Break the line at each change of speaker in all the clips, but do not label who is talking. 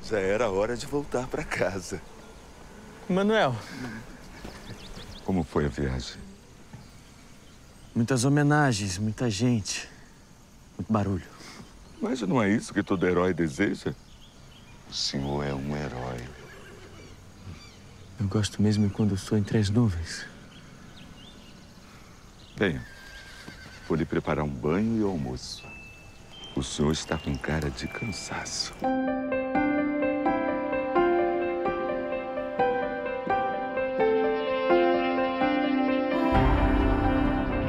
Já era hora de voltar para casa.
Manuel.
Como foi a viagem?
Muitas homenagens, muita gente, muito barulho.
Mas não é isso que todo herói deseja? O senhor é um herói.
Eu gosto mesmo quando estou entre as nuvens.
Bem, vou lhe preparar um banho e almoço. O senhor está com cara de cansaço.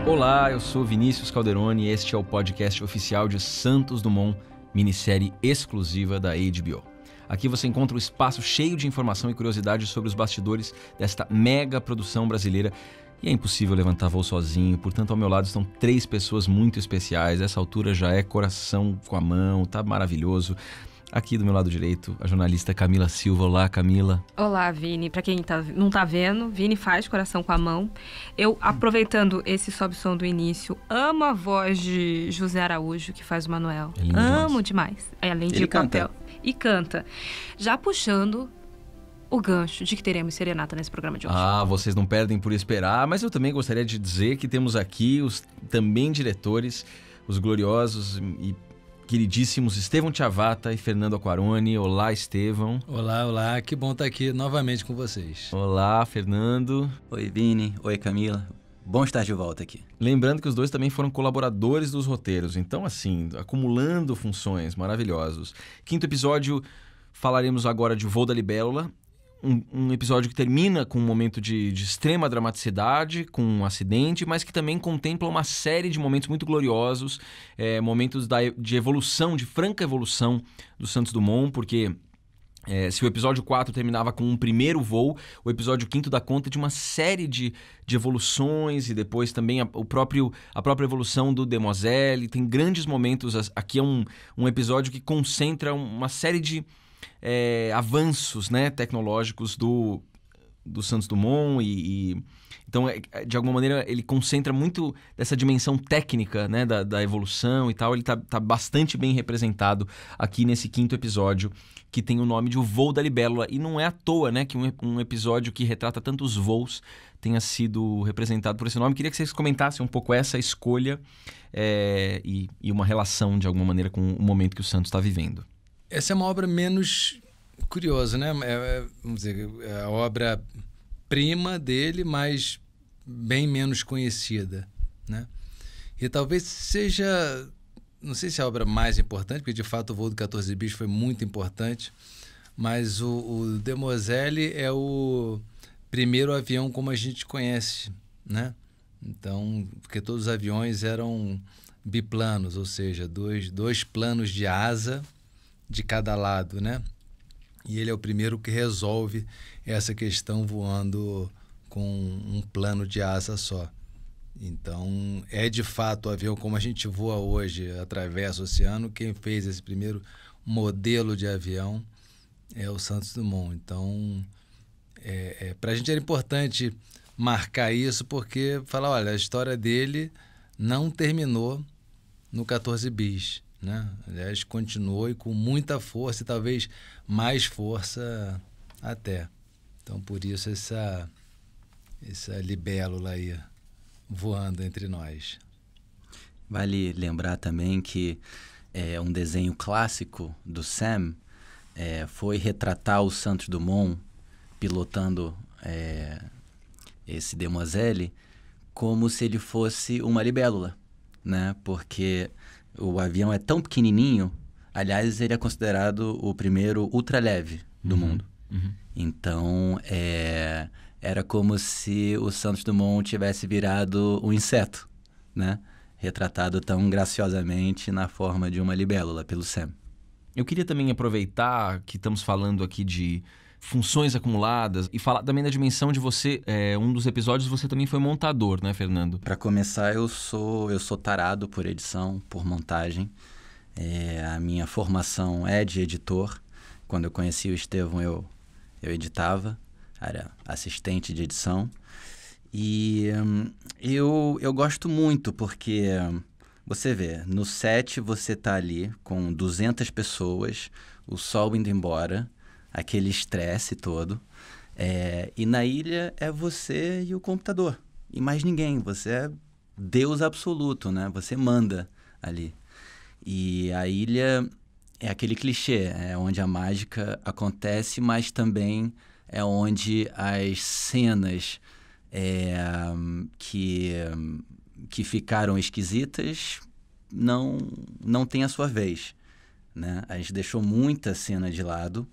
Olá, eu sou Vinícius Calderoni e este é o podcast oficial de Santos Dumont, minissérie exclusiva da HBO. Aqui você encontra um espaço cheio de informação e curiosidade sobre os bastidores desta mega produção brasileira. E é impossível levantar voo sozinho, portanto ao meu lado estão 3 pessoas muito especiais. Essa altura já é coração com a mão, tá maravilhoso. Aqui do meu lado direito, a jornalista Camila Silva. Olá, Camila.
Olá, Vini. Pra quem não tá vendo, Vini faz coração com a mão. Eu, aproveitando esse sobe-som do início, amo a voz de José Araújo, que faz o Manuel.
É
Amo demais. Além de papel. E canta. Já puxando o gancho de que teremos serenata nesse programa de hoje.
Ah, vocês não perdem por esperar, mas eu também gostaria de dizer que temos aqui os também diretores, os gloriosos e queridíssimos Estevão Chavata e Fernando Aquarone. Olá, Estevão.
Olá, olá. Que bom estar aqui novamente com vocês.
Olá, Fernando.
Oi, Vini. Oi, Camila. Bom estar de volta aqui.
Lembrando que os dois também foram colaboradores dos roteiros, então assim, acumulando funções, maravilhosos. Quinto episódio, falaremos agora de Voo da Libélula. Um episódio que termina com um momento de extrema dramaticidade, com um acidente, mas que também contempla uma série de momentos muito gloriosos, momentos de evolução, de franca evolução do Santos Dumont, porque se o episódio 4 terminava com um primeiro voo, o episódio 5 dá conta de uma série de evoluções e depois também a própria evolução do Demoiselle. Tem grandes momentos. Aqui é um episódio que concentra uma série de avanços, né, tecnológicos do Santos Dumont então, de alguma maneira, ele concentra muito dessa dimensão técnica, né, da evolução e tal. Ele tá bastante bem representado aqui nesse quinto episódio, que tem o nome de O Voo da Libélula. E não é à toa, né, que um episódio que retrata tantos voos tenha sido representado por esse nome. Queria que vocês comentassem um pouco essa escolha e uma relação, de alguma maneira, com o momento que o Santos está vivendo.
Essa é uma obra menos curiosa, né? Vamos dizer, é a obra-prima dele, mas bem menos conhecida, né? E talvez seja, não sei se é a obra mais importante, porque de fato o Voo do 14 Bis foi muito importante, mas o Demoiselle é o primeiro avião como a gente conhece, né? Então, porque todos os aviões eram biplanos, ou seja, dois planos de asa de cada lado, né? E ele é o primeiro que resolve essa questão voando com um plano de asa só. Então, é de fato o avião como a gente voa hoje, atravessa o oceano. Quem fez esse primeiro modelo de avião é o Santos Dumont. Então, para a gente era importante marcar isso, porque falar, olha, a história dele não terminou no 14 bis. Né? Aliás, continuou e com muita força e talvez mais força até. Então, por isso essa libélula aí voando entre nós.
Vale lembrar também que um desenho clássico do Sam foi retratar o Santos Dumont pilotando esse Demoiselle como se ele fosse uma libélula, né? Porque o avião é tão pequenininho, aliás, ele é considerado o primeiro ultraleve do mundo.
Uhum.
Então, era como se o Santos Dumont tivesse virado um inseto, né? Retratado tão graciosamente na forma de uma libélula pelo Sam.
Eu queria também aproveitar que estamos falando aqui de funções acumuladas e falar também da dimensão de você. Um dos episódios você também foi montador, né, Fernando?
Para começar, eu sou tarado por edição, por montagem. A minha formação é de editor. Quando eu conheci o Estevão, eu editava, era assistente de edição. E eu gosto muito porque Você vê, no set você tá ali com 200 pessoas, o sol indo embora, aquele estresse todo. E na ilha é você e o computador, e mais ninguém. Você é Deus absoluto, né? Você manda ali. E a ilha é aquele clichê, é onde a mágica acontece, mas também é onde as cenas que ficaram esquisitas não tem a sua vez, né? A gente deixou muita cena de lado,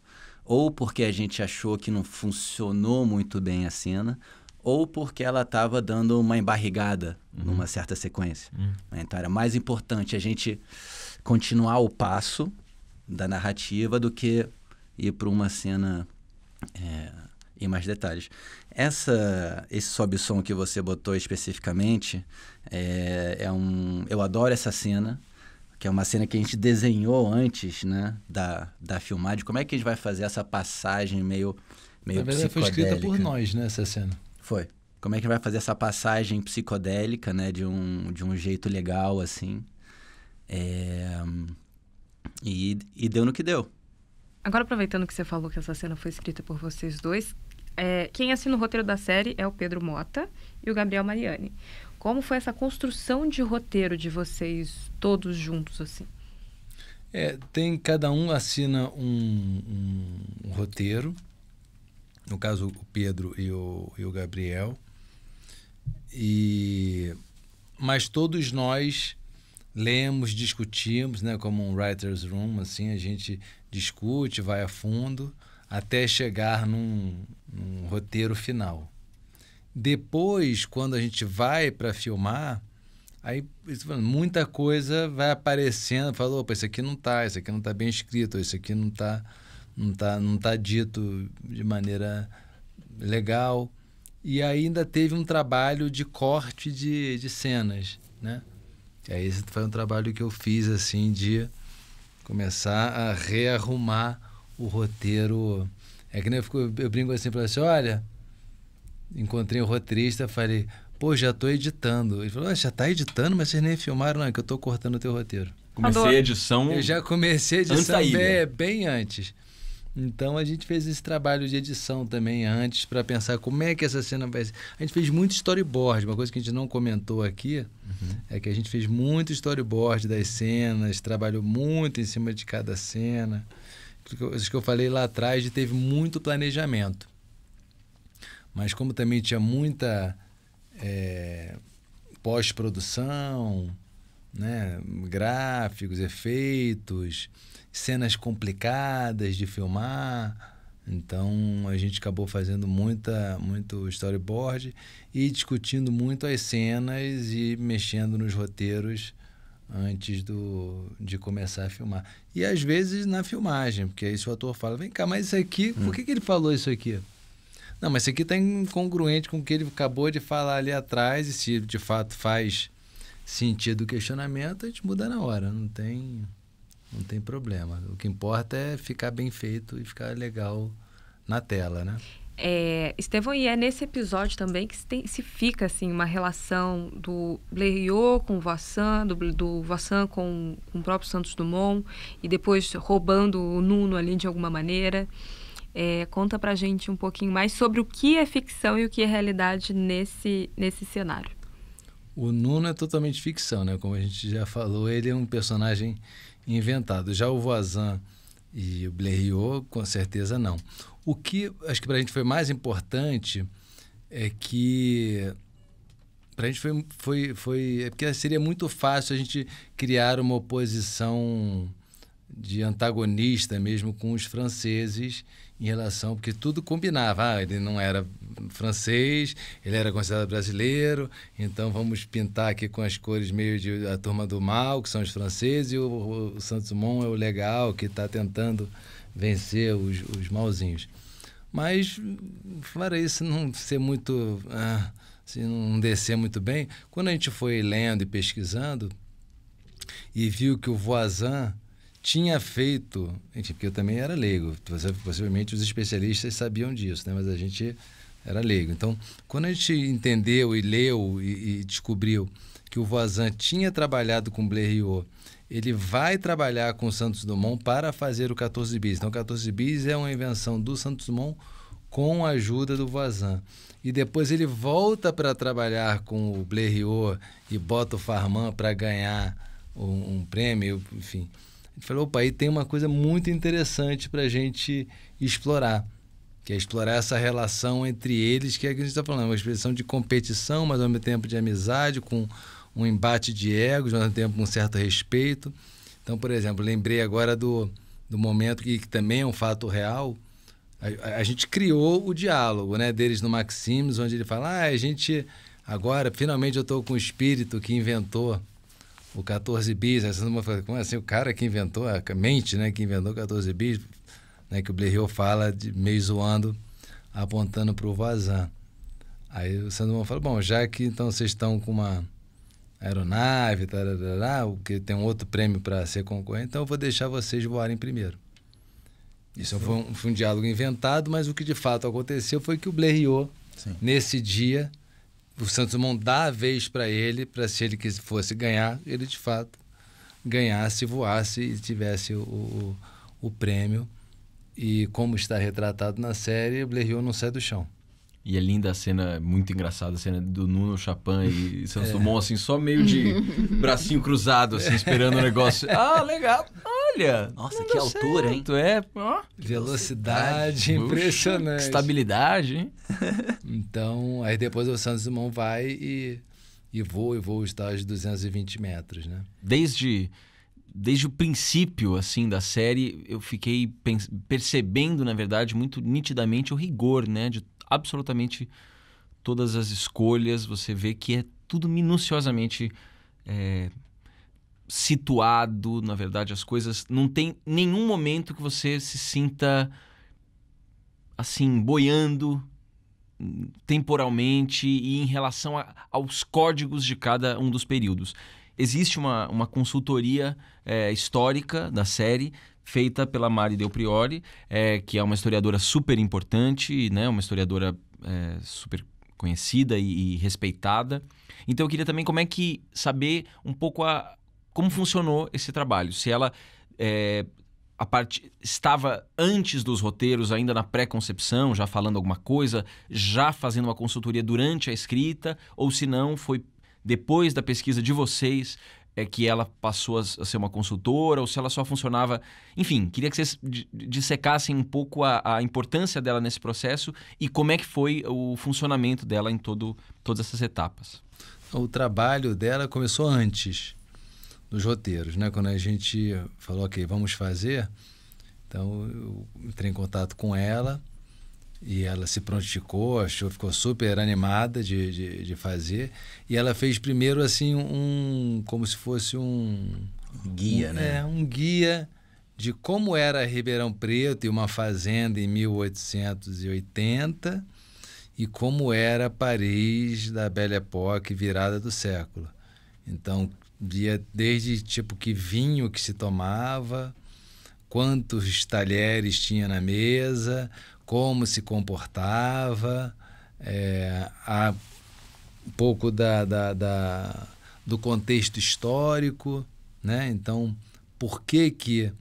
ou porque a gente achou que não funcionou muito bem a cena, ou porque ela estava dando uma embarrigada numa certa sequência. Então era mais importante a gente continuar o passo da narrativa do que ir para uma cena em mais detalhes. Esse sobe-som que você botou especificamente, eu adoro essa cena, que é uma cena que a gente desenhou antes, né, da filmagem. Como é que a gente vai fazer essa passagem meio
Na verdade, foi escrita por nós, né, essa cena.
Foi. Como é que a gente vai fazer essa passagem psicodélica, né, de um jeito legal, assim. E deu no que deu.
Agora, aproveitando que você falou que essa cena foi escrita por vocês dois, quem assina o roteiro da série é o Pedro Mota e o Gabriel Mariani. Como foi essa construção de roteiro de vocês todos juntos, assim?
Cada um assina um roteiro. No caso, o Pedro e o Gabriel. Mas todos nós lemos, discutimos, né, como um writer's room, assim, a gente discute, vai a fundo, até chegar num roteiro final. Depois, quando a gente vai para filmar, aí muita coisa vai aparecendo, falou, opa, isso aqui não tá bem escrito, isso aqui não tá dito de maneira legal. E ainda teve um trabalho de corte de cenas, né? E aí esse foi um trabalho que eu fiz, assim, de começar a rearrumar o roteiro. Que nem eu brinco assim, falei assim, olha, encontrei o roteirista, falei, pô, já tô editando. Ele falou, já tá editando, mas vocês nem filmaram, não, é que eu tô cortando o teu roteiro.
Comecei a edição...
Eu já comecei a edição
antes da ilha.
bem antes. Então a gente fez esse trabalho de edição também antes para pensar como é que essa cena vai ser. A gente fez muito storyboard, uma coisa que a gente não comentou aqui é que a gente fez muito storyboard das cenas, trabalhou muito em cima de cada cena. Isso que eu falei lá atrás, teve muito planejamento. Mas como também tinha muita pós-produção, né, gráficos, efeitos, cenas complicadas de filmar, então a gente acabou fazendo muito storyboard e discutindo muito as cenas e mexendo nos roteiros antes de começar a filmar. E às vezes na filmagem, porque aí se o ator fala, vem cá, mas isso aqui, por que ele falou isso aqui? Não, mas isso aqui está incongruente com o que ele acabou de falar ali atrás, e se de fato faz sentido o questionamento, a gente muda na hora, não tem problema. O que importa é ficar bem feito e ficar legal na tela, né?
Estevão, e é nesse episódio também que se fica assim, uma relação do Blériot com o Voisin, do Voisin com o próprio Santos Dumont, e depois roubando o Nuno ali de alguma maneira. Conta pra gente um pouquinho mais sobre o que é ficção e o que é realidade nesse cenário.
O Nuno é totalmente ficção, né? Como a gente já falou, ele é um personagem inventado. Já o Voisin e o Blériot, com certeza não. O que acho que para a gente foi mais importante é que para a gente foi porque seria muito fácil a gente criar uma oposição de antagonista mesmo com os franceses em relação, porque tudo combinava. Ele não era francês, ele era considerado brasileiro, então vamos pintar aqui com as cores meio de a turma do mal, que são os franceses, e o Santos Dumont é o legal, que está tentando vencer os malzinhos. Mas, fora isso, não ser muito... assim, não descer muito bem, quando a gente foi lendo e pesquisando e viu que o Voisin tinha feito, enfim, porque eu também era leigo, possivelmente os especialistas sabiam disso, né? Mas a gente era leigo. Então, quando a gente entendeu e leu e descobriu que o Voisin tinha trabalhado com Blériot, ele vai trabalhar com o Santos Dumont para fazer o 14 bis. Então, o 14 bis é uma invenção do Santos Dumont com a ajuda do Voisin. E depois ele volta para trabalhar com o Blériot e bota o Farman para ganhar um prêmio, enfim. Ele falou, opa, aí tem uma coisa muito interessante para a gente explorar, que é explorar essa relação entre eles, que é o que a gente está falando, uma expressão de competição, mas ao mesmo tempo de amizade, com um embate de egos, ao mesmo tempo com um certo respeito. Então, por exemplo, lembrei agora do momento que também é um fato real. A gente criou o diálogo, né, deles no Maxims, onde ele fala, a gente agora, finalmente eu estou com o espírito que inventou o 14 bis. Aí você não vai falar, como assim, o cara que inventou, a mente, né, que inventou o 14 bis, né, que o Blériot fala meio zoando, apontando para o Voisin. Aí o Sandro fala, bom, já que então vocês estão com uma aeronave, que tem um outro prêmio para ser concorrente, então eu vou deixar vocês voarem primeiro. Isso foi um diálogo inventado, mas o que de fato aconteceu foi que o Blériot, nesse dia, o Santos Dumont dá a vez para ele, para se ele fosse ganhar, ele de fato ganhasse, voasse e tivesse o prêmio. E como está retratado na série, o Blériot não sai do chão.
E é linda a cena, muito engraçada, a cena do Nuno Chapin e Santos Dumont, assim, só meio de bracinho cruzado, assim, esperando o negócio. Ah, legal, olha!
Nossa, que altura,
certo,
hein?
Velocidade impressionante.
Estabilidade, hein?
Então, aí depois o Santos Dumont vai e voa os tais 220 metros, né?
Desde o princípio, assim, da série, eu fiquei percebendo, na verdade, muito nitidamente o rigor, né, de absolutamente todas as escolhas. Você vê que é tudo minuciosamente situado, na verdade, as coisas... Não tem nenhum momento que você se sinta, assim, boiando temporalmente e em relação aos códigos de cada um dos períodos. Existe uma consultoria histórica da série, feita pela Mari Del Priore, que é uma historiadora super importante, né? Uma historiadora super conhecida e respeitada. Então eu queria também saber um pouco como funcionou esse trabalho. Se ela estava antes dos roteiros, ainda na pré-concepção, já falando alguma coisa, já fazendo uma consultoria durante a escrita, ou se não, foi depois da pesquisa de vocês que ela passou a ser uma consultora, ou se ela só funcionava... Enfim, queria que vocês dissecassem um pouco a importância dela nesse processo e como é que foi o funcionamento dela em todas essas etapas.
O trabalho dela começou antes dos roteiros, né? Quando a gente falou, ok, vamos fazer, então eu entrei em contato com ela e ela se prontificou, ficou super animada de fazer. E ela fez primeiro assim como se fosse um
guia, né?
Um guia de como era Ribeirão Preto e uma fazenda em 1880 e como era Paris da Belle Époque, virada do século. Então, via desde tipo que vinho que se tomava, quantos talheres tinha na mesa, como se comportava, um pouco do contexto histórico, né? Então, por que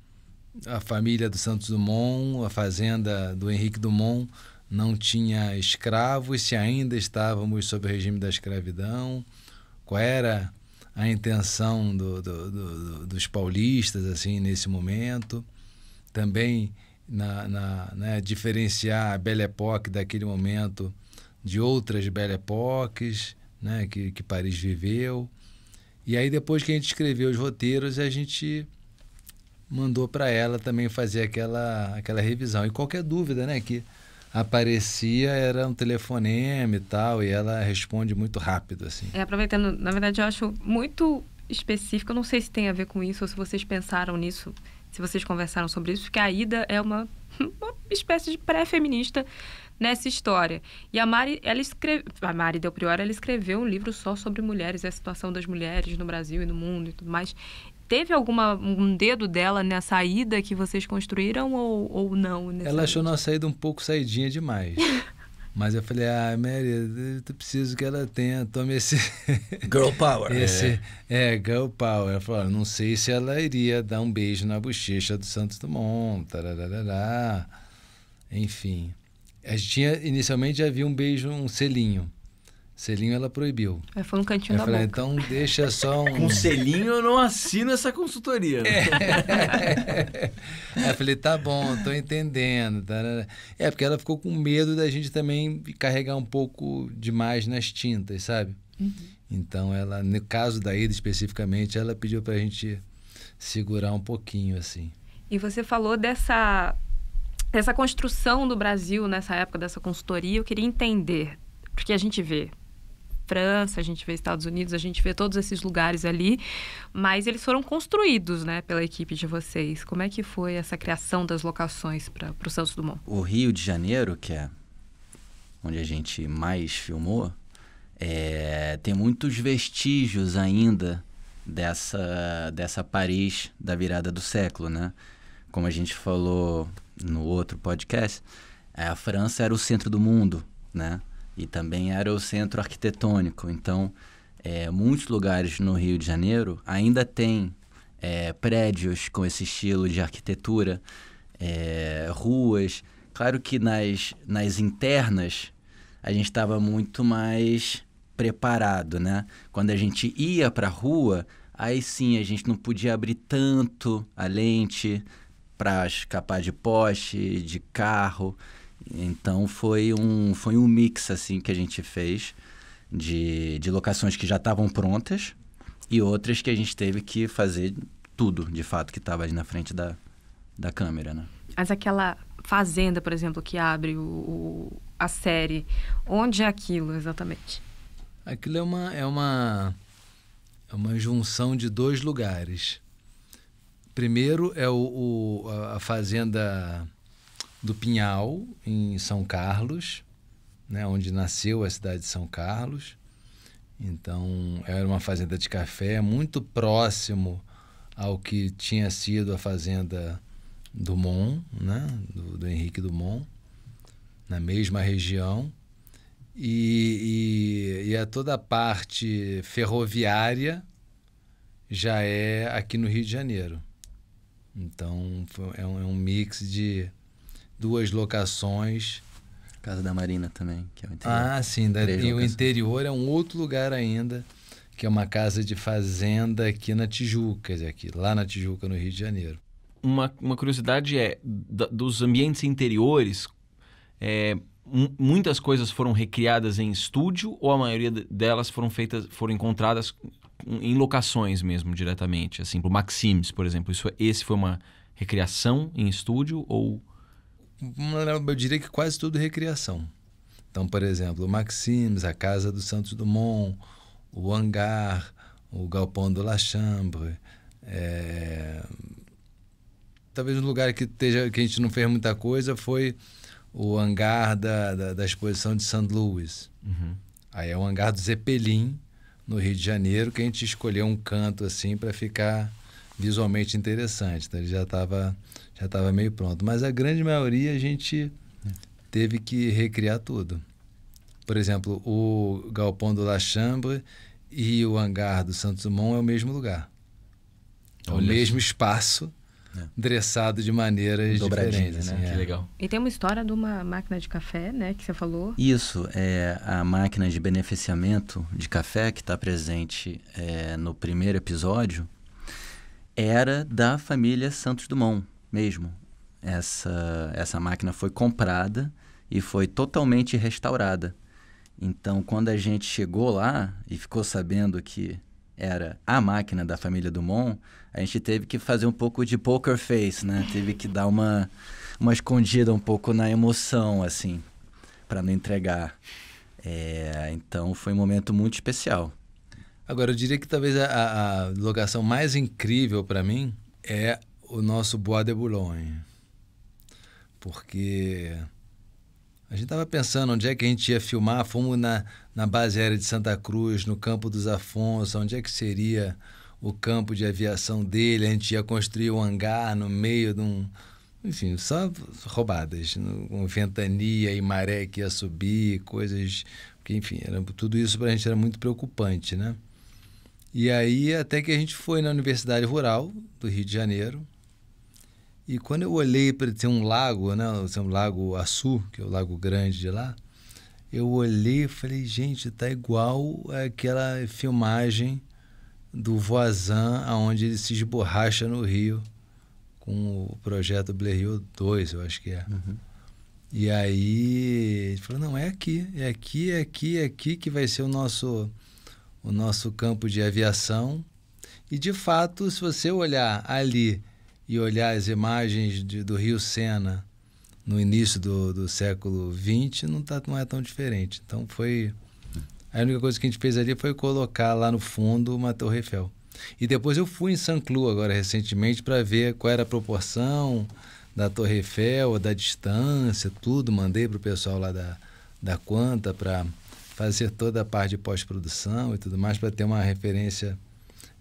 a família do Santos Dumont, a fazenda do Henrique Dumont, não tinha escravos, se ainda estávamos sob o regime da escravidão? Qual era a intenção dos paulistas assim nesse momento? Também né, diferenciar a Belle Époque daquele momento de outras Belle Époques, né, que Paris viveu. E aí depois que a gente escreveu os roteiros, a gente mandou para ela também fazer aquela revisão. E qualquer dúvida, né, que aparecia era um telefonema e tal, e ela responde muito rápido, assim.
Aproveitando, na verdade eu acho muito específico, eu não sei se tem a ver com isso ou se vocês pensaram nisso, se vocês conversaram sobre isso, porque a Ida é uma espécie de pré-feminista nessa história. E a Mari Del Priore, ela escreveu um livro só sobre mulheres, a situação das mulheres no Brasil e no mundo e tudo mais. Teve um dedo dela nessa ida que vocês construíram ou não?
Ela achou nossa ida um pouco saidinha demais. Mas eu falei, Mary, eu preciso que ela tome esse...
Girl power.
Girl power. Ela falou, não sei se ela iria dar um beijo na bochecha do Santos Dumont, tararará. Enfim. A gente inicialmente havia um beijo, um selinho. Selinho ela proibiu.
Foi um cantinho da
falei,
boca.
Então deixa só um...
Com selinho eu não assino essa consultoria.
Aí eu falei, tá bom, tô entendendo. Porque ela ficou com medo da gente também carregar um pouco demais nas tintas, sabe? Então ela, no caso da Ida especificamente, ela pediu pra gente segurar um pouquinho, assim.
E você falou dessa construção do Brasil nessa época, dessa consultoria. Eu queria entender, porque a gente vê França, a gente vê Estados Unidos, a gente vê todos esses lugares ali, mas eles foram construídos, né, pela equipe de vocês. Como é que foi essa criação das locações para o Santos Dumont?
O Rio de Janeiro, que é onde a gente mais filmou, tem muitos vestígios ainda dessa Paris da virada do século, né? Como a gente falou no outro podcast, a França era o centro do mundo, né? E também era o centro arquitetônico. Então, muitos lugares no Rio de Janeiro ainda tem prédios com esse estilo de arquitetura, ruas. Claro que nas internas a gente estava muito mais preparado, né? Quando a gente ia para a rua, aí sim a gente não podia abrir tanto a lente para escapar de poste, de carro. Então foi um mix assim que a gente fez de locações que já estavam prontas e outras que a gente teve que fazer tudo, de fato, que estava ali na frente da câmera, né?
Mas aquela fazenda, por exemplo, que abre a série, onde é aquilo exatamente?
Aquilo é uma junção de dois lugares. Primeiro é a fazenda do Pinhal, em São Carlos, né, onde nasceu a cidade de São Carlos. Então, era uma fazenda de café muito próximo ao que tinha sido a fazenda Dumont, né, do Henrique Dumont, na mesma região. E toda a parte ferroviária já é aqui no Rio de Janeiro. Então, é um mix de duas locações.
Casa da Marina também, que é o interior.
Sim. E o interior é um outro lugar ainda, que é uma casa de fazenda aqui na Tijuca, lá na Tijuca, no Rio de Janeiro.
Uma curiosidade dos ambientes interiores, muitas coisas foram recriadas em estúdio ou a maioria delas foram encontradas em locações mesmo, diretamente? Assim, pro Maxims, por exemplo, esse foi uma recriação em estúdio ou...
Eu diria que quase tudo recriação. Então, por exemplo, o Maxims, a Casa do Santos Dumont, o Hangar, o Galpão do La Chambre. Talvez um lugar que a gente não fez muita coisa foi o hangar da exposição de St. Louis.
Uhum.
Aí é o hangar do Zeppelin, no Rio de Janeiro, que a gente escolheu um canto assim para ficar visualmente interessante. Então ele já estava meio pronto. Mas a grande maioria a gente teve que recriar tudo. Por exemplo, o Galpão do La Chambre e o hangar do Santos Dumont é o mesmo lugar. É o mesmo espaço, dressado de maneiras diferentes.
Né? Que legal.
E tem uma história de uma máquina de café, né, que você falou.
Isso, a máquina de beneficiamento de café que está presente no primeiro episódio era da família Santos Dumont mesmo. Essa máquina foi comprada e foi totalmente restaurada. Então, quando a gente chegou lá e ficou sabendo que era a máquina da família Dumont, a gente teve que fazer um pouco de poker face, né? Teve que dar uma escondida um pouco na emoção, assim, para não entregar. Então, foi um momento muito especial.
Agora, eu diria que talvez a locação mais incrível para mim é o nosso Bois de Boulogne. Porque a gente estava pensando onde é que a gente ia filmar. Fomos na base aérea de Santa Cruz, no Campo dos Afonso, onde é que seria o campo de aviação dele. A gente ia construir um hangar no meio enfim, só roubadas, com ventania e maré que ia subir, coisas... Porque, enfim, tudo isso pra gente era muito preocupante, né? E aí, até que a gente foi na Universidade Rural do Rio de Janeiro, e quando eu olhei para ter um lago, né? Um lago Açu, que é o lago grande de lá, eu olhei e falei, gente, tá igual aquela filmagem do Voisin, onde ele se esborracha no rio, com o projeto Blériot 2, eu acho que é.
Uhum.
E aí ele falou, não, é aqui que vai ser o nosso campo de aviação. E de fato, se você olhar ali e olhar as imagens do Rio Sena no início do século XX, não é tão diferente. Então a única coisa que a gente fez ali foi colocar lá no fundo uma Torre Eiffel. E depois eu fui em Saint-Cloud agora recentemente para ver qual era a proporção da Torre Eiffel, da distância, tudo. Mandei para o pessoal lá da Quanta para fazer toda a parte de pós-produção e tudo mais, para ter uma referência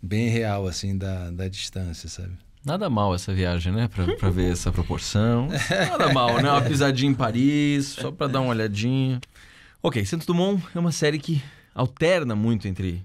bem real assim da distância, sabe?
Nada mal essa viagem, né? Pra ver essa proporção. Nada mal, né? Uma pisadinha em Paris, só pra dar uma olhadinha. Ok, Santos Dumont é uma série que alterna muito entre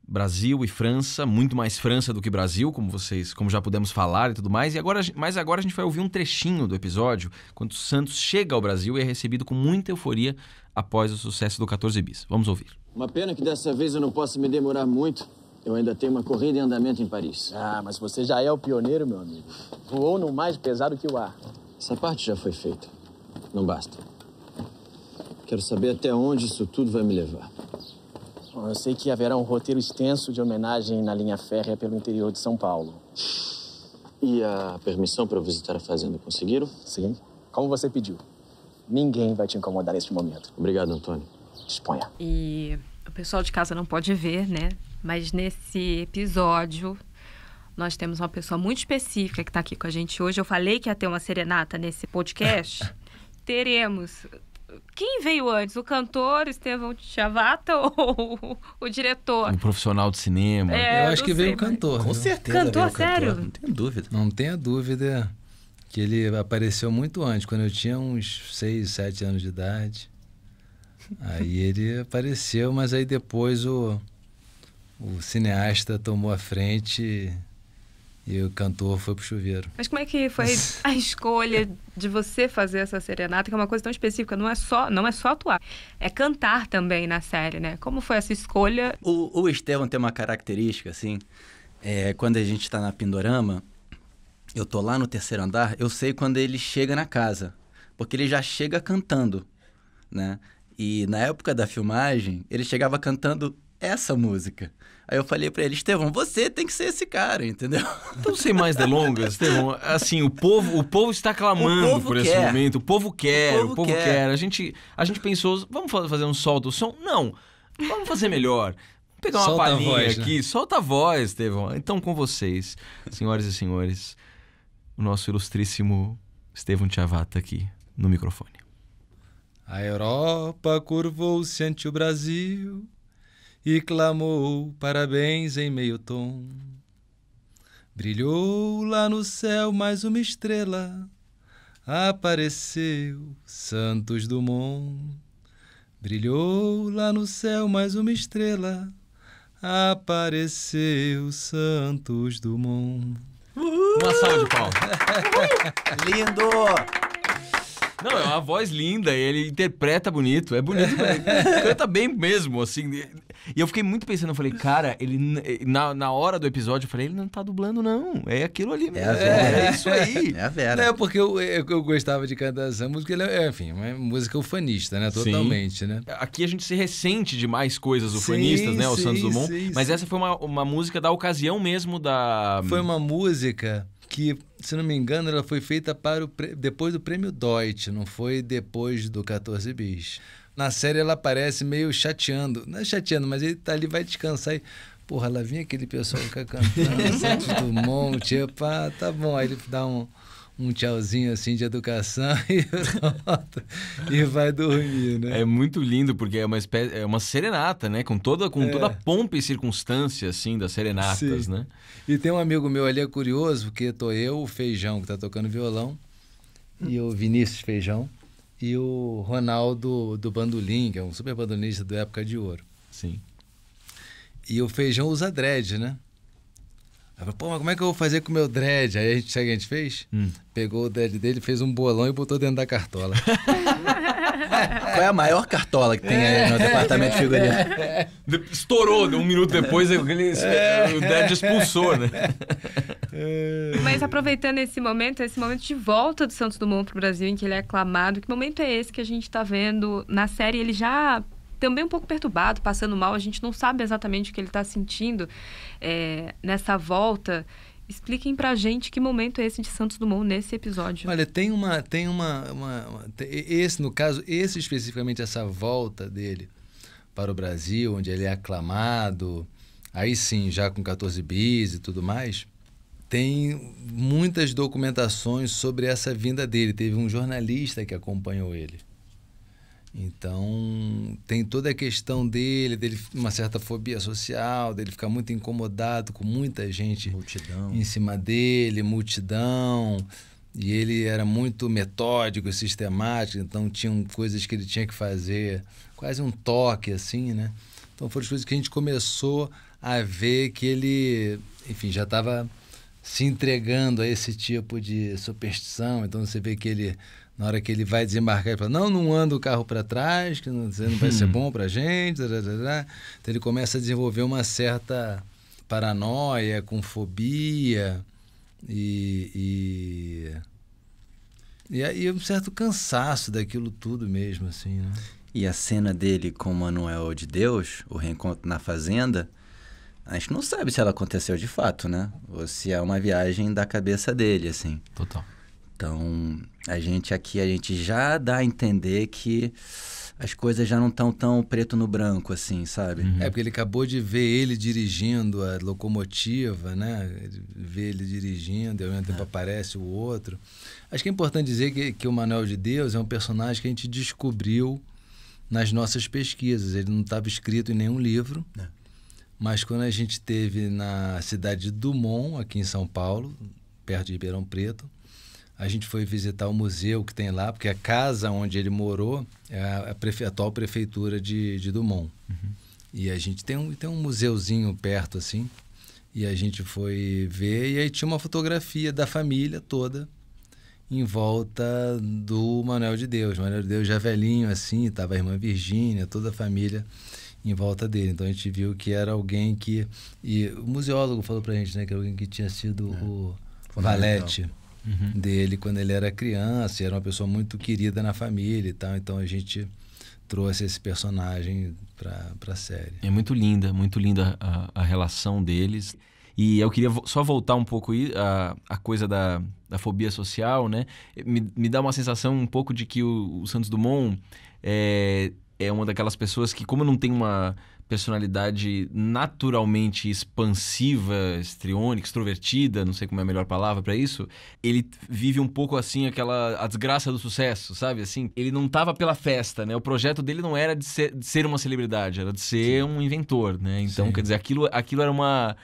Brasil e França, muito mais França do que Brasil, como já pudemos falar e tudo mais. Mas agora a gente vai ouvir um trechinho do episódio, quando Santos chega ao Brasil e é recebido com muita euforia após o sucesso do 14 Bis. Vamos ouvir.
Uma pena que dessa vez eu não possa me demorar muito. Eu ainda tenho uma corrida em andamento em Paris.
Ah, mas você já é o pioneiro, meu amigo. Voou no mais pesado que o ar.
Essa parte já foi feita. Não basta. Quero saber até onde isso tudo vai me levar.
Bom, eu sei que haverá um roteiro extenso de homenagem na linha férrea pelo interior de São Paulo.
E a permissão para eu visitar a fazenda, conseguiram?
Sim, como você pediu. Ninguém vai te incomodar neste momento.
Obrigado, Antônio.
Disponha.
E o pessoal de casa não pode ver, né? Mas nesse episódio, nós temos uma pessoa muito específica que está aqui com a gente hoje. Eu falei que ia ter uma serenata nesse podcast. Teremos. Quem veio antes? O cantor Estevão Tchavata ou o diretor?
Um profissional de cinema.
Eu acho que veio o cantor.
Com
viu?
certeza.
Cantor,
veio o
sério?
Não tenho dúvida.
Não tenha dúvida que ele apareceu muito antes, quando eu tinha uns 6, 7 anos de idade. Aí ele apareceu, mas aí depois o cineasta tomou a frente e o cantor foi pro chuveiro.
Mas como é que foi a escolha de você fazer essa serenata, que é uma coisa tão específica? Não é só atuar, é cantar também na série, né? Como foi essa escolha?
O Estevão tem uma característica, assim, quando a gente tá na Pindorama, eu tô lá no 3º andar, eu sei quando ele chega na casa, porque ele já chega cantando, né? E na época da filmagem, ele chegava cantando essa música. Aí eu falei pra ele, Estevão, você tem que ser esse cara, entendeu?
Então, sem mais delongas, Estevão, assim, o povo está clamando por esse momento. O povo quer. A gente pensou, vamos fazer um solta o som? Não, vamos fazer melhor. Vamos pegar uma palhinha aqui, né? Solta a voz, Estevão. Então, com vocês, senhoras e senhores, o nosso ilustríssimo Estevão Tchavata aqui no microfone.
A Europa curvou-se ante o Brasil e clamou parabéns em meio tom. Brilhou lá no céu mais uma estrela, apareceu Santos Dumont. Brilhou lá no céu mais uma estrela, apareceu Santos Dumont.
Uma salva de palmas.
Lindo!
Não, é uma voz linda, ele interpreta bonito, é bonito, ele canta bem mesmo, assim. E eu fiquei muito pensando, eu falei, cara, ele na hora do episódio, eu falei, ele não tá dublando, não, é aquilo ali mesmo, é isso aí.
É a Vera.
É porque eu gostava de cantar essa música, enfim, uma música ufanista, né, totalmente, né.
Aqui a gente se ressente de mais coisas ufanistas, né, o Santos Dumont, mas essa foi uma música da ocasião mesmo da...
Foi uma música que, se não me engano, ela foi feita depois do Prêmio Deutsch, não foi depois do 14 Bis. Na série ela aparece meio chateando, não é chateando, mas ele tá ali, vai descansar e... Porra, lá vinha aquele pessoal ficar cantando, Santos Dumont, tipo, tá bom. Aí ele dá um tchauzinho assim de educação e vai dormir, né?
É muito lindo, porque é uma serenata, né? Com toda a pompa e circunstância, assim, das serenatas,
Sim.
né?
E tem um amigo meu ali, é curioso, porque tô eu, o Feijão, que tá tocando violão, e o Vinícius Feijão, e o Ronaldo do bandolim, que é um super bandolista do Época de Ouro.
Sim.
E o Feijão usa dread, né? Aí eu falei, pô, mas como é que eu vou fazer com o meu dread? Aí sabe o que a gente fez? Pegou o dread dele, fez um bolão e botou dentro da cartola.
Qual é a maior cartola que tem aí no departamento de figurino?
Estourou, um minuto depois o Dread expulsou, né?
Mas aproveitando esse momento de volta do Santos Dumont para o Brasil, em que ele é aclamado, que momento é esse que a gente está vendo na série? Ele já também um pouco perturbado, passando mal, a gente não sabe exatamente o que ele está sentindo nessa volta. Expliquem pra gente que momento é esse de Santos Dumont nesse episódio.
Olha, esse, no caso, especificamente essa volta dele para o Brasil, onde ele é aclamado, aí sim, já com 14 bis e tudo mais, tem muitas documentações sobre essa vinda dele. Teve um jornalista que acompanhou ele. Então, tem toda a questão dele uma certa fobia social, dele ficar muito incomodado com muita gente em cima dele, multidão. E ele era muito metódico, sistemático, então tinham coisas que ele tinha que fazer, quase um toque, assim, né? Então, foram as coisas que a gente começou a ver que ele, enfim, já estava se entregando a esse tipo de superstição. Então, você vê que ele... Na hora que ele vai desembarcar, ele fala, não anda o carro para trás, que não vai ser bom para a gente. Então ele começa a desenvolver uma certa paranoia, com fobia e um certo cansaço daquilo tudo mesmo, assim, né?
E a cena dele com Manuel de Deus, o reencontro na fazenda, a gente não sabe se ela aconteceu de fato, né? Ou se é uma viagem da cabeça dele, assim.
Total.
Então, a gente já dá a entender que as coisas já não estão tão preto no branco, assim, sabe?
É porque ele acabou de ver ele dirigindo a locomotiva, né? Vê ele dirigindo, e ao mesmo tempo aparece o outro. Acho que é importante dizer que o Manuel de Deus é um personagem que a gente descobriu nas nossas pesquisas. Ele não estava escrito em nenhum livro, mas quando a gente esteve na cidade de Dumont, aqui em São Paulo, perto de Ribeirão Preto, a gente foi visitar o museu que tem lá, porque a casa onde ele morou é a atual prefeitura de Dumont. E a gente tem um museuzinho perto, assim, e a gente foi ver, e aí tinha uma fotografia da família toda em volta do Manuel de Deus. O Manuel de Deus já velhinho, assim, estava a irmã Virgínia, toda a família em volta dele. Então a gente viu que era alguém que... E o museólogo falou pra gente, né, que era alguém que tinha sido o valete dele quando ele era criança, era uma pessoa muito querida na família e tal, então a gente trouxe esse personagem para a série.
É muito linda a relação deles. E eu queria só voltar um pouco aí a coisa da fobia social, né? Me dá uma sensação um pouco de que o Santos Dumont é uma daquelas pessoas que, como não tem uma personalidade naturalmente expansiva, histriônica, extrovertida, não sei como é a melhor palavra para isso, ele vive um pouco assim a desgraça do sucesso, sabe? Assim, ele não tava pela festa, né? O projeto dele não era de ser uma celebridade, era de ser um inventor, né? Então, quer dizer, aquilo era uma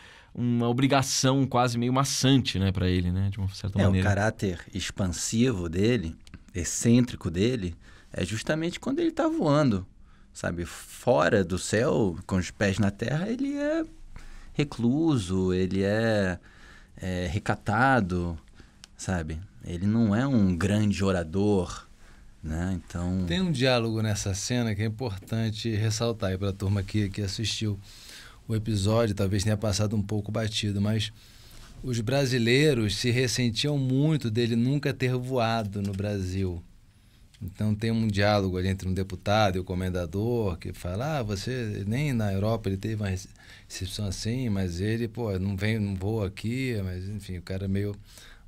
obrigação quase meio maçante, né, para ele, né? De uma certa maneira.
O caráter expansivo dele, excêntrico dele, é justamente quando ele tá voando. Sabe, fora do céu, com os pés na terra, ele é recluso, ele é recatado, sabe? Ele não é um grande orador, né? Então...
Tem um diálogo nessa cena que é importante ressaltar aí para a turma que assistiu o episódio, talvez tenha passado um pouco batido, mas os brasileiros se ressentiam muito dele nunca ter voado no Brasil. Então tem um diálogo ali entre um deputado e o comendador que fala, você nem na Europa ele teve uma recepção assim, mas ele, não voa aqui, mas enfim, o cara meio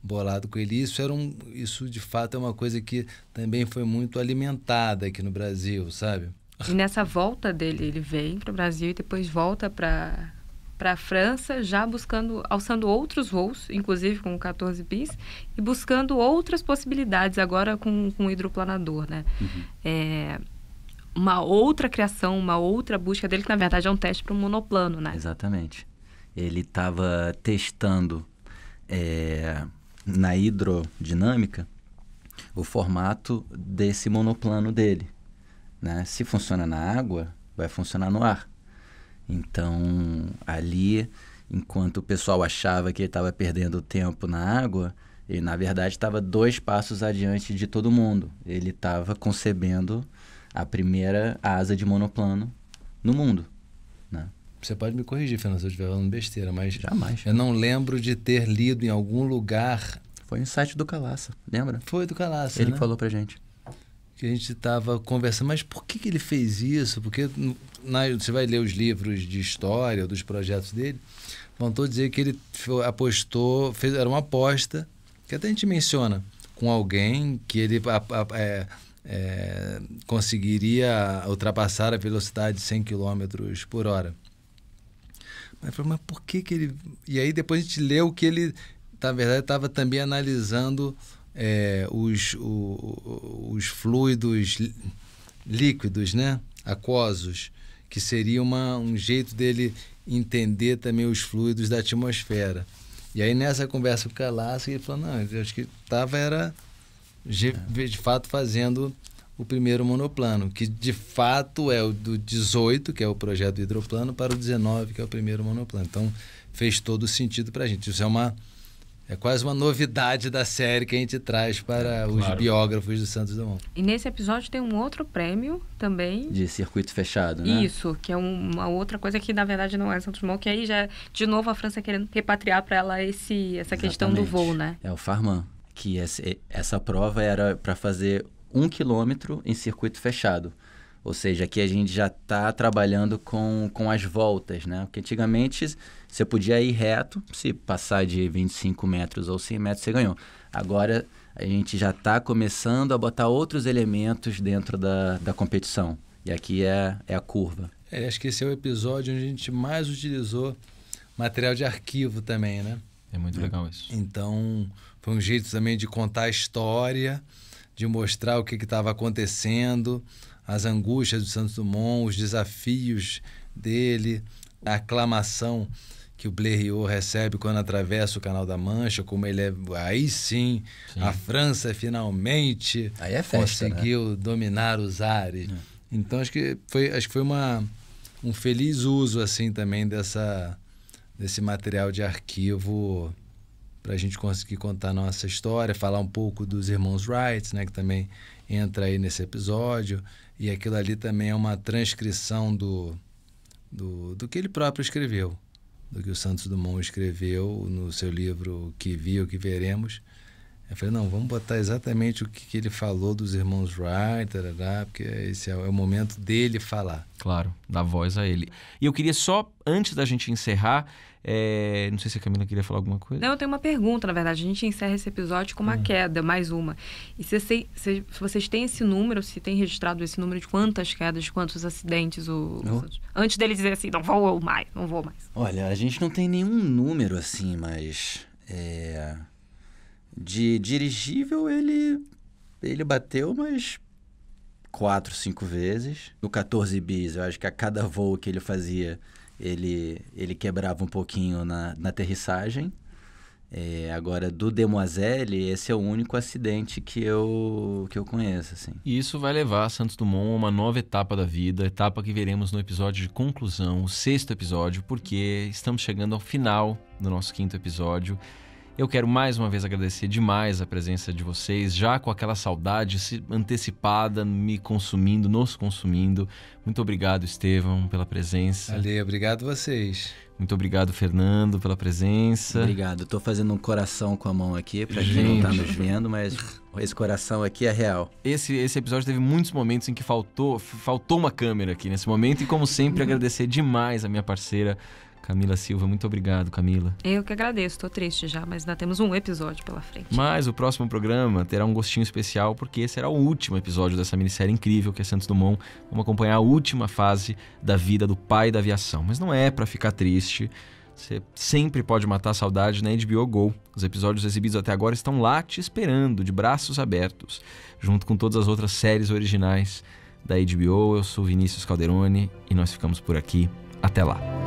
bolado com ele. Isso de fato é uma coisa que também foi muito alimentada aqui no Brasil, sabe?
E nessa volta dele, ele vem para o Brasil e depois volta para a França, já alçando outros voos, inclusive com o 14 bis, e buscando outras possibilidades agora com o hidroplanador, né? Uma outra criação, uma outra busca dele, que na verdade é um teste para um monoplano, né?
Exatamente. Ele estava testando na hidrodinâmica o formato desse monoplano dele, né? Se funciona na água, vai funcionar no ar. Então, ali, enquanto o pessoal achava que ele estava perdendo tempo na água, ele, na verdade, estava 2 passos adiante de todo mundo. Ele estava concebendo a primeira asa de monoplano no mundo, né?
Você pode me corrigir, Fernando, se eu estiver falando besteira, mas
Jamais.
eu não lembro de ter lido em algum lugar...
Foi no site do Calaça, lembra?
Foi do Calaça,
Ele
né?
falou pra gente.
Que a gente estava conversando, mas por que ele fez isso? Porque você vai ler os livros de história, dos projetos dele, vão todos dizer que ele apostou, era uma aposta, que até a gente menciona, com alguém que ele conseguiria ultrapassar a velocidade de 100 km por hora. Mas por que ele... E aí depois a gente leu que ele, na verdade, estava também analisando os fluidos líquidos, né? Aquosos, que seria um jeito dele entender também os fluidos da atmosfera. E aí nessa conversa com o Calaça, ele falou, não, eu acho que estava de fato fazendo o primeiro monoplano, que de fato é o do 18, que é o projeto do hidroplano, para o 19, que é o primeiro monoplano. Então fez todo sentido para a gente. Isso é quase uma novidade da série que a gente traz para os biógrafos do Santos Dumont.
E nesse episódio tem um outro prêmio também.
De circuito fechado, né?
Isso, que é uma outra coisa que na verdade não é Santos Dumont, que aí já, de novo, a França querendo repatriar para ela essa questão do voo, né?
É o Farman, que essa prova era para fazer 1 quilômetro em circuito fechado. Ou seja, aqui a gente já está trabalhando com as voltas, né? Porque antigamente você podia ir reto, se passar de 25 metros ou 100 metros você ganhou. Agora a gente já está começando a botar outros elementos dentro da competição. E aqui é a curva.
Acho que esse é o episódio onde a gente mais utilizou material de arquivo também, né?
É muito legal isso.
Então, foi um jeito também de contar a história, de mostrar o que estava acontecendo, as angústias do Santos Dumont, os desafios dele, a aclamação que o Blériot recebe quando atravessa o Canal da Mancha, como ele é... Aí sim. A França finalmente
aí é festa,
conseguiu dominar os ares. Então, acho que foi um feliz uso assim também desse material de arquivo para a gente conseguir contar a nossa história, falar um pouco dos irmãos Wright, né, que também entra aí nesse episódio. E aquilo ali também é uma transcrição do que ele próprio escreveu, do que o Santos Dumont escreveu no seu livro Que Vi, o que Veremos. Eu falei, não, vamos botar exatamente o que ele falou dos irmãos Wright, porque esse é o momento dele falar.
Claro, dar voz a ele. E eu queria só, antes da gente encerrar, não sei se a Camila queria falar alguma coisa.
Não, eu tenho uma pergunta, na verdade. A gente encerra esse episódio com uma queda, mais uma. E se vocês têm esse número, se tem registrado esse número de quantas quedas, de quantos acidentes, antes dele dizer assim, não vou mais.
Olha, a gente não tem nenhum número assim, mas... De dirigível, ele bateu umas 4, 5 vezes. No 14 bis, eu acho que a cada voo que ele fazia, ele quebrava um pouquinho na aterrissagem. Agora, do Demoiselle, esse é o único acidente que eu conheço, assim.
E isso vai levar Santos Dumont a uma nova etapa da vida, etapa que veremos no episódio de conclusão, o 6º episódio, porque estamos chegando ao final do nosso 5º episódio. Eu quero mais uma vez agradecer demais a presença de vocês, já com aquela saudade antecipada, nos consumindo. Muito obrigado, Estevão, pela presença.
Valeu, obrigado vocês.
Muito obrigado, Fernando, pela presença.
Obrigado. Estou fazendo um coração com a mão aqui, para quem não está nos vendo, mas esse coração aqui é real.
Esse episódio teve muitos momentos em que faltou uma câmera aqui nesse momento. E como sempre, agradecer demais a minha parceira, Camila Silva. Muito obrigado, Camila.
Eu que agradeço, estou triste já, mas ainda temos um episódio pela frente.
Mas o próximo programa terá um gostinho especial, porque esse será o último episódio dessa minissérie incrível que é Santos Dumont. Vamos acompanhar a última fase da vida do pai da aviação. Mas não é para ficar triste. Você sempre pode matar a saudade na HBO Go. Os episódios exibidos até agora estão lá te esperando, de braços abertos, junto com todas as outras séries originais da HBO. Eu sou Vinícius Calderoni e nós ficamos por aqui. Até lá.